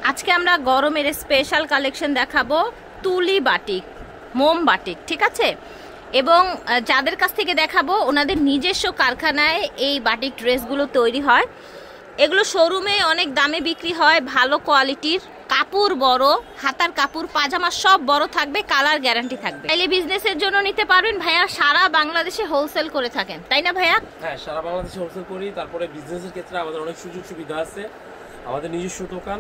আজকে আমরা গরমের স্পেশাল কালেকশন দেখাবো তুলি বাটিক, মোম বাটিক, ঠিক আছে। এবং যাদের কাছ থেকে দেখাবো ওনাদের নিজস্ব কারখানায় এই বাটিক ড্রেসগুলো তৈরি হয়। এগুলো শোরুমে অনেক দামে বিক্রি হয়, ভালো কোয়ালিটির কাপড়, বড় হাতার কাপড়, পাজামা সব বড় থাকবে, কালার গ্যারান্টি থাকবে। তাইলে বিজনেসের জন্য নিতে পারবেন। ভাইয়া সারা বাংলাদেশে হোলসেল করে থাকেন, তাই না ভাইয়া? হ্যাঁ, সারা বাংলাদেশে হোলসেল করি। তারপরে বিজনেসের ক্ষেত্রে আমাদের অনেক সুযোগ সুবিধা আছে। আমাদের নিজস্ব দোকান,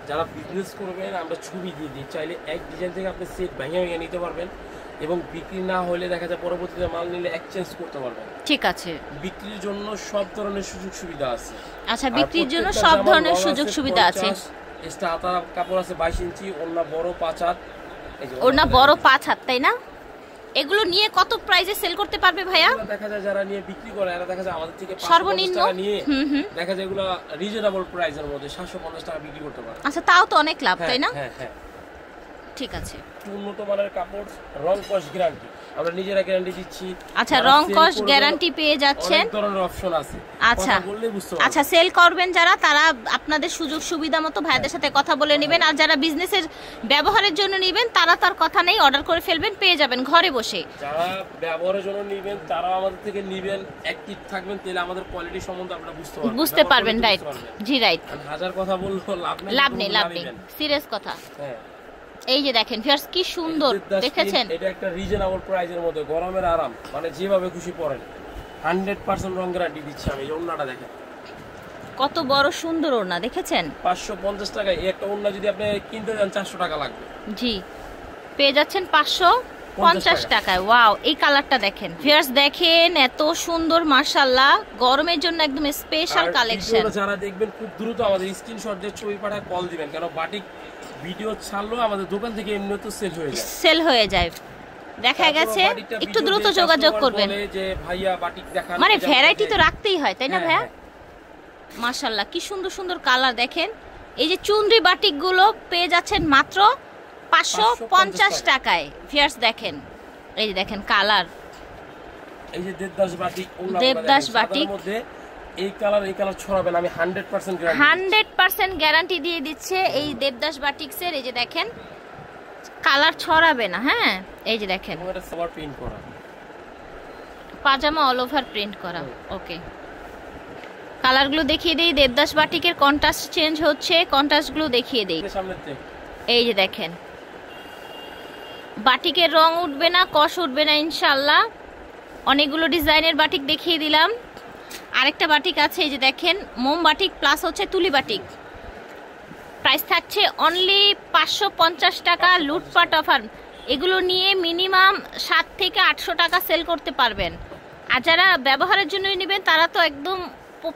যারা বিজনেস করবেন আমরা ছবি দিয়ে দিই, চাইলে এক ডিজাইন থেকে আপনি সেট ভেঙে ভেঙে নিতে পারবেন এবং বিক্রি না হলে দেখা যায় পরবর্তীতে মাল নিলে এক্সচেঞ্জ করতে পারবেন। ঠিক আছে, বিক্রির জন্য সব ধরনের সুযোগ সুবিধা আছে। আচ্ছা, বিক্রির জন্য সব ধরনের সুযোগ সুবিধা আছে। এক্সট্রা হাতার কাপড় আছে 22 ইঞ্চি, ওড়না বড় 5 হাত। ওড়না বড় 5 হাত, তাই না? এগুলো নিয়ে কত প্রাইসে সেল করতে পারবে ভাইয়া? দেখা যায় যারা নিয়ে বিক্রি করে এরা দেখা যায় আমাদের থেকে সর্বনিম্ন টাকা নিয়ে দেখা যায় এগুলো রিজনেবল প্রাইসের মধ্যে 750 টাকা বিক্রি করতে পারে। আচ্ছা, তাও তো অনেক লাভ, তাই না? হ্যাঁ হ্যাঁ, ঠিক আছে। উন্নত মানের কাপড়, রং কস গ্যারান্টি, আমরা নিজেরা গ্যারান্টি দিচ্ছি। আচ্ছা, রং কস গ্যারান্টি পেয়ে যাচ্ছেন, অনেক ধরনের অপশন আছে। আচ্ছা বললেই বুঝতে পারবেন। আচ্ছা, সেল করবেন যারা, তারা আপনাদের সুযোগ সুবিধা মতো ভাইদের সাথে কথা বলে নেবেন। আর যারা বিজনেসের ব্যবহারের জন্য নেবেন তারা তার কথা নেই, অর্ডার করে ফেলবেন, পেয়ে যাবেন ঘরে বসে। যারা ব্যবহারের জন্য নেবেন তারা আমাদের থেকে নেবেন, অ্যাক্টিভ থাকবেন, তাহলে আমাদের কোয়ালিটি সম্বন্ধে আপনারা বুঝতে পারবেন। রাইট, জি রাইট। হাজার কথা বললো লাভ নেই, সিরিয়াস কথা। হ্যাঁ, এই যে দেখেন ভিউয়ার্স কি সুন্দর, দেখেছেন? এটা একটা রিজনেবল প্রাইসের মধ্যে গরমের আরাম, মানে যেভাবে খুশি পরেন। 100% রং গ্যারান্টি দিচ্ছি আমি। এই ওড়নাটা দেখেন কত বড় সুন্দর ওড়না, দেখেছেন? 550 টাকায় এই একটা ওড়না যদি আপনি কিনতে যান 400 টাকা লাগবে। জি, পেয়ে যাচ্ছেন 550 টাকায়। ওয়াও, এই কালারটা দেখেন ভিউয়ার্স, দেখেন এত সুন্দর, মাশাআল্লাহ। গরমের জন্য একদম স্পেশাল কালেকশন। যারা দেখবেন খুব দ্রুত আমাদের স্ক্রিনশট দিয়ে ছবি পাঠায় কল দিবেন, কারণ বাটিক ভিডিও ছাড়লো আমাদের দোকান থেকে এমনি তো সেল হয়ে যায়। দেখা গেছে একটু দ্রুত যোগাযোগ করবেন, যে ভাইয়া বাটিক দেখান, মানে ভ্যারাইটি তো রাখতেই হয়, তাই না ভাইয়া? মাশাআল্লাহ, কি সুন্দর সুন্দর কালার দেখেন। এই যে চুনরি বাটিক গুলো পেয়ে যাচ্ছেন মাত্র 550 টাকায়। ভিউয়ার্স দেখেন, এই যে দেখেন কালার, এই যে দেবদাস বাটিক, দেবদাস বাটিক মধ্যে এই কালার ছড়াবেন, আমি 100% গ্যারান্টি দিয়ে দিচ্ছে এই দেবদাস বাটিক্সের। এই যে দেখেন কালার ছড়াবে না। হ্যাঁ, এই যে দেখেন এটা সবার প্রিন্ট করা পাজামা, অল ওভার প্রিন্ট করা। ওকে, কালারগুলো দেখিয়ে দেই। দেবদাস বাটিকের কন্ট্রাস্ট চেঞ্জ হচ্ছে, কন্ট্রাস্টগুলো দেখিয়ে দেই। এই যে দেখেন, বাটিকের রং উঠবে না, কষ উঠবে না ইনশাআল্লাহ। অনেকগুলো ডিজাইনের বাটিক দেখিয়ে দিলাম। আরেকটা বাটিক আছে, এই যে দেখেন মোম বাটিক প্লাস হচ্ছে তুলি বাটিক। প্রাইস থাকছে অনলি 550 টাকা, লুটপাট অফার। এগুলো নিয়ে মিনিমাম 7 থেকে 800 টাকা সেল করতে পারবেন। আর যারা ব্যবহারের জন্য নেবেন তারা তো একদম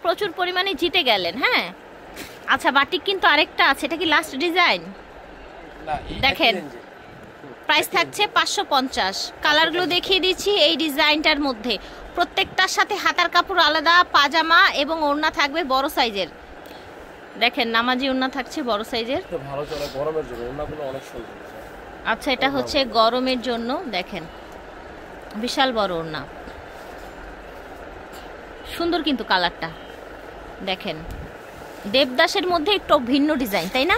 প্রচুর পরিমাণে জিতে গেলেন। হ্যাঁ, আচ্ছা, বাটিক কিন্তু আরেকটা আছে, এটা কি লাস্ট ডিজাইন? দেখেন প্রাইস থাকছে 550। কালারগুলো দেখিয়ে দিচ্ছি এই ডিজাইনটার মধ্যে। প্রত্যেকটার সাথে হাতার কাপড় আলাদা, পাজামা এবং ওড়না থাকবে বড় সাইজের। দেখেন নামাজি ওড়না থাকছে বড় সাইজের। ভালো চলে গরমের জন্য, ওড়নাগুলো অনেক সুন্দর। আচ্ছা, এটা হচ্ছে গরমের জন্য, দেখেন বিশাল বড় ওড়না, সুন্দর কিন্তু কালারটা দেখেন। দেবদাসের মধ্যে একটু ভিন্ন ডিজাইন, তাই না?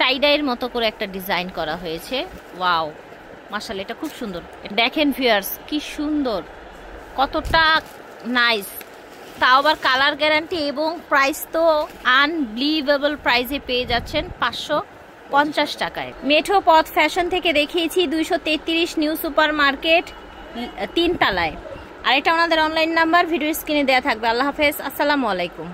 টাইডাইয়ের মতো করে একটা ডিজাইন করা হয়েছে। ওয়াও, মাশাআল্লাহ, এটা খুব সুন্দর। দেখেন ভিউয়ার্স কি সুন্দর, কতটা নাইস, তাও আবার কালার গ্যারান্টি এবং প্রাইস তো আনবিলিভেবল প্রাইসে পেয়ে যাচ্ছেন 550 টাকায়। মেট্রো পথ ফ্যাশন থেকে দেখিয়েছি 233 নিউ সুপার মার্কেট, 3 তলায়। আর এটা ওনাদের অনলাইন নাম্বার ভিডিও স্ক্রিনে দেওয়া থাকবে। আল্লাহ হাফেজ, আসসালামু আলাইকুম।